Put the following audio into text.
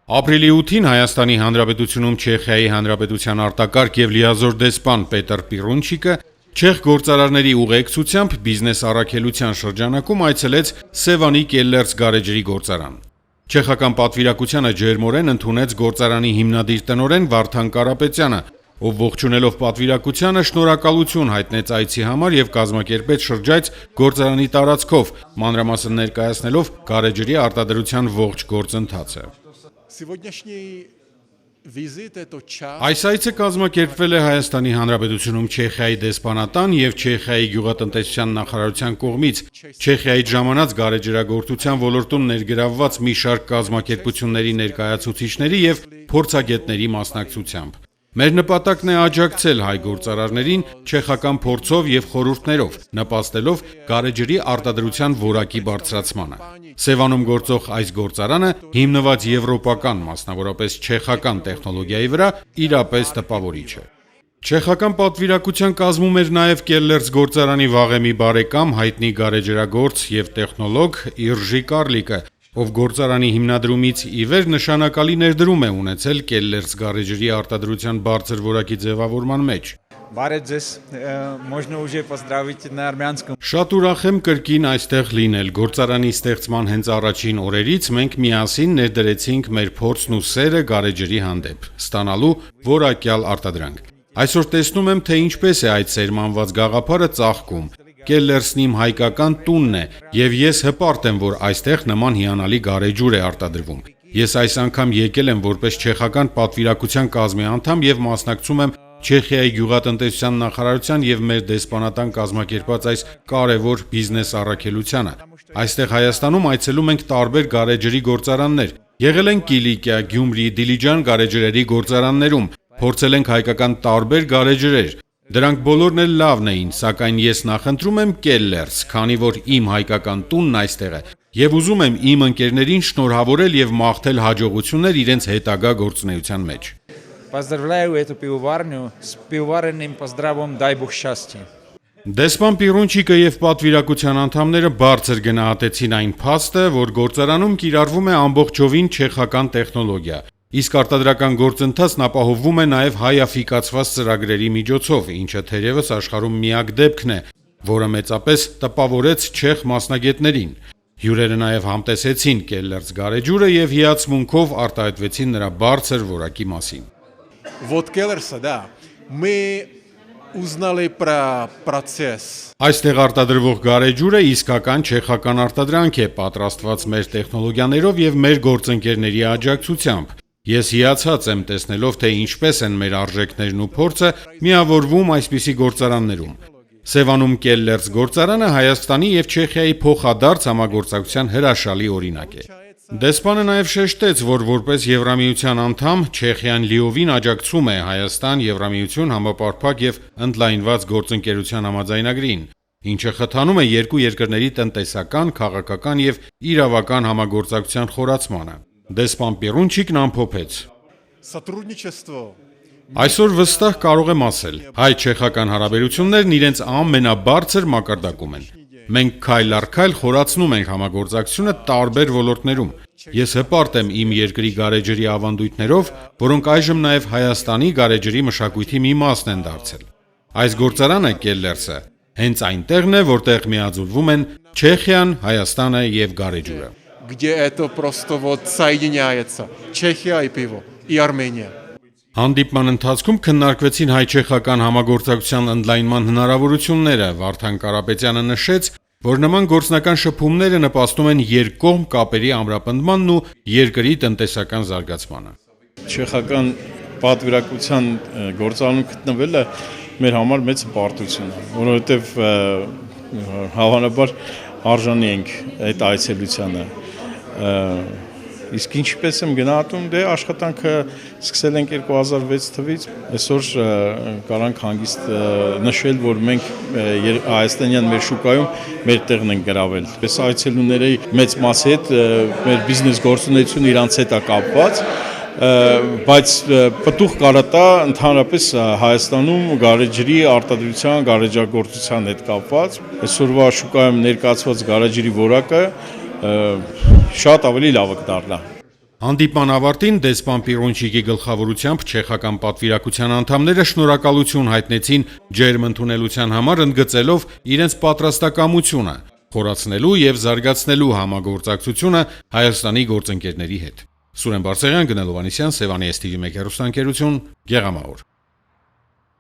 Ապրիլի 8-ին Հայաստանի Հանրապետությունում Չեխիայի Հանրապետության արտակարգ եւ լիազոր դեսպան Պետր Պիրունչիկը չեխ գործարարների ուղեկցությամբ բիզնես առաքելության շրջանակում այցելեց Սևանի Կելլերս գարեջրի գործարան։ Չեխական պատվիրակությանը ջերմորեն ընդունեց գործարանի հիմնադիր տնօրեն Վարդան Կարապետյանը, ով ողջունելով պատվիրակությանը շնորհակալություն հայտնեց այցի համար եւ կազմակերպեց շրջայց գործարանի տարածքով, մանրամասն ներկայացնելով գարեջրի արտադրության ողջ գործընթացը։ Այս այցը կազմակերպվել է Հայաստանի Հանրապետությունում Չեխիայի դեսպանատան եւ Չեխիայի գյուղատնտեսության նախարարության կողմից Չեխիայից ժամանած գարեջրագործության ոլորտում ներգրավված մի շարք կազմակերպությունների ներկայացուցիչների եւ փորձագետների մասնակցությամբ։ Մեր նպատակն է աջակցել հայ գործարարներին չեխական փորձով եւ խորհուրդներով, նպաստելով գարեջրի արտադրության որակի բարձրացմանը։ Սևանում գործող այս գործարանը հիմնված եվրոպական, մասնավորապես չեխական տեխնոլոգիայի վրա, իրապես տպավորիչ է։ Չեխական պատվիրակության կազմում էր նաև Կելլերս գործարանի վաղեմի բարեկամ, հայտնի գարեջրագործ եւ տեխնոլոգ Իրջի Կարլիկը, ով գործարանի հիմնադրումից ի վեր նշանակալի ներդրում է ունեցել Կելլերս գարեջրի արտադրության բարձր որակի ձևավորման մեջ։ Շատ ուրախ եմ կրկին այստեղ լինել։ Գործարանի ստեղծման հենց առաջին օրերից մենք միասին ներդրեցինք մեր փորձն ու սերը գարեջրի հանդեպ, ստանալու որակյալ արտադրանք։ Այսօր տեսնում եմ, թե ինչպես է այդ սերմանված գաղափարը ծաղկում։ Կելլերսն իմ հայկական տունն է, եւ ես հպարտ եմ, որ այստեղ նման հիանալի գարեջուր է արտադրվում։ Ես այս անգամ եկել եմ որպես չեխական պատվիրակության կազմի անդամ եւ մասնակցում եմ Չեխիայի գյուղատնտեսության նախարարության եւ մեր դեսպանատան կազմակերպած այս կարևոր բիզնես առաքելությանը։ Այստեղ Հայաստանում այցելում ենք տարբեր գարեջրի գործարաններ։ Եղել ենք Կիլիկիա, Գյումրի, Դիլիջան գարեջրերի գործարաններում, փորձել ենք հայկական տարբեր գարեջրեր։ Դրանք բոլորն էլ լավն էին, սակայն ես նախընտրում եմ Կելլերս, քանի որ իմ հայկական տունն այստեղ է, եւ ուզում եմ իմ ընկերներին շնորհավորել եւ մաղթել հաջողություններ իրենց հետագա գործունեության մեջ։ Դեսպան Պիրունչիկը եւ պատվիրակության անդամները բարձր գնահատեցին այն փաստը, որ գործարանում կիրառվում է ամբողջովին չեխական տեխնոլոգիա։ Իսկ արտադրական գործընթացն ապահովվում է նաև հայաֆիկացված ծրագրերի միջոցով, ինչը թերևս աշխարհում միակ դեպքն է, որը մեծապես տպավորեց չեխ մասնագետներին։ Հյուրերը նաև համտեսեցին Կելլերս գարեջուրը եւ հիացմունքով արտահայտվեցին նրա բարձր որակի մասին։ Այստեղ արտադրվող գարեջուրը իսկական չեխական արտադրանք է, պատրաստված մեր տեխնոլոգիաներով եւ մեր գործընկերների աջակցությամբ։ Ես հիացած եմ տեսնելով, թե ինչպես են մեր արժեքներն ու փորձը միավորվում այսպիսի գործարաններում։ Սևանում Կելլերս գործարանը Հայաստանի եւ Չեխիայի փոխադարձ համագործակցության հրաշալի օրինակ է։ Դեսպանը նաև շեշտեց, որ որպես Եվրամիության անդամ Չեխիան լիովին աջակցում է Հայաստան-Եվրամիություն համապարփակ եւ ընդլայնված գործընկերության համաձայնագրին, ինչը խթանում է երկու երկրների տնտեսական, քաղաքական եւ իրավական համագործակցության խորացմանը։ Դեսպան Պիրունչիկն ամփոփեց. Այսօր վստահ կարող եմ ասել, հայ-չեխական հարաբերություններն իրենց ամենաբարձր մակարդակում են։ Մենք քայլ առ քայլ խորացնում ենք համագործակցությունը տարբեր ոլորտներում։ Ես հպարտ եմ իմ երկրի գարեջրի ավանդույթներով, որոնք այժմ նաև Հայաստանի գարեջրի մշակույթի մի մասն են դարձել։ Այս գործարանը Կելլերսը հենց այնտեղն է, որտեղ միաձուլվում են Չեխիան, Հայաստանը եւ գարեջուրը։ Где это просто вот соединяется Чехия и пиво и Армения. Հանդիպման ընթացքում քննարկվեցին հայ-չեխական համագործակցության ընդլայնման հնարավորությունները։ Վարդան Կարապետյանը նշեց, որ նման գործնական շփումները նպաստում են երկկողմ կապերի ամրապնդմանն ու երկրի տնտեսական զարգացմանը։ Չեխական պատվիրակության գործարանում գտնվելը մեր համար մեծ պարտություն է, որովհետև հավանաբար արժանի ենք այդ այցելությանը։ Իսկ ինչպես եմ գնահատում, դե աշխատանքը սկսել ենք 2006 թվականից, այսօր կարանք հանգիստ նշել, որ մենք հայաստանյան մեր շուկայում մեր տեղն ենք գրավել։ Այս այցելուների մեծ մասի հետ մեր բիզնես գործունեությունը իրանց հետ է կապված, բայց պտուղ կարատա ընդհանրապես Հայաստանում գարեջրի արտադրության, գարեջրագործության հետ կապված։ Այսօրվա շուկայում ներկայացված գարեջրի որակը շատ ավելի լավ կդառնա։ Հանդիպման ավարտին դեսպան Պիրոնչիկի գլխավորությամբ չեխական պատվիրակության անդամները շնորհակալություն հայտնեցին ջերմ ընդունելության համար, ընդգծելով իրենց պատրաստակամությունը խորացնելու եւ զարգացնելու համագործակցությունը Հայաստանի գործընկերների հետ։ Սուրեն Բարսեղյան, Գնել Հովհաննիսյան, Սևանի STV1 հեռուստաընկերություն, Գեղամահոր։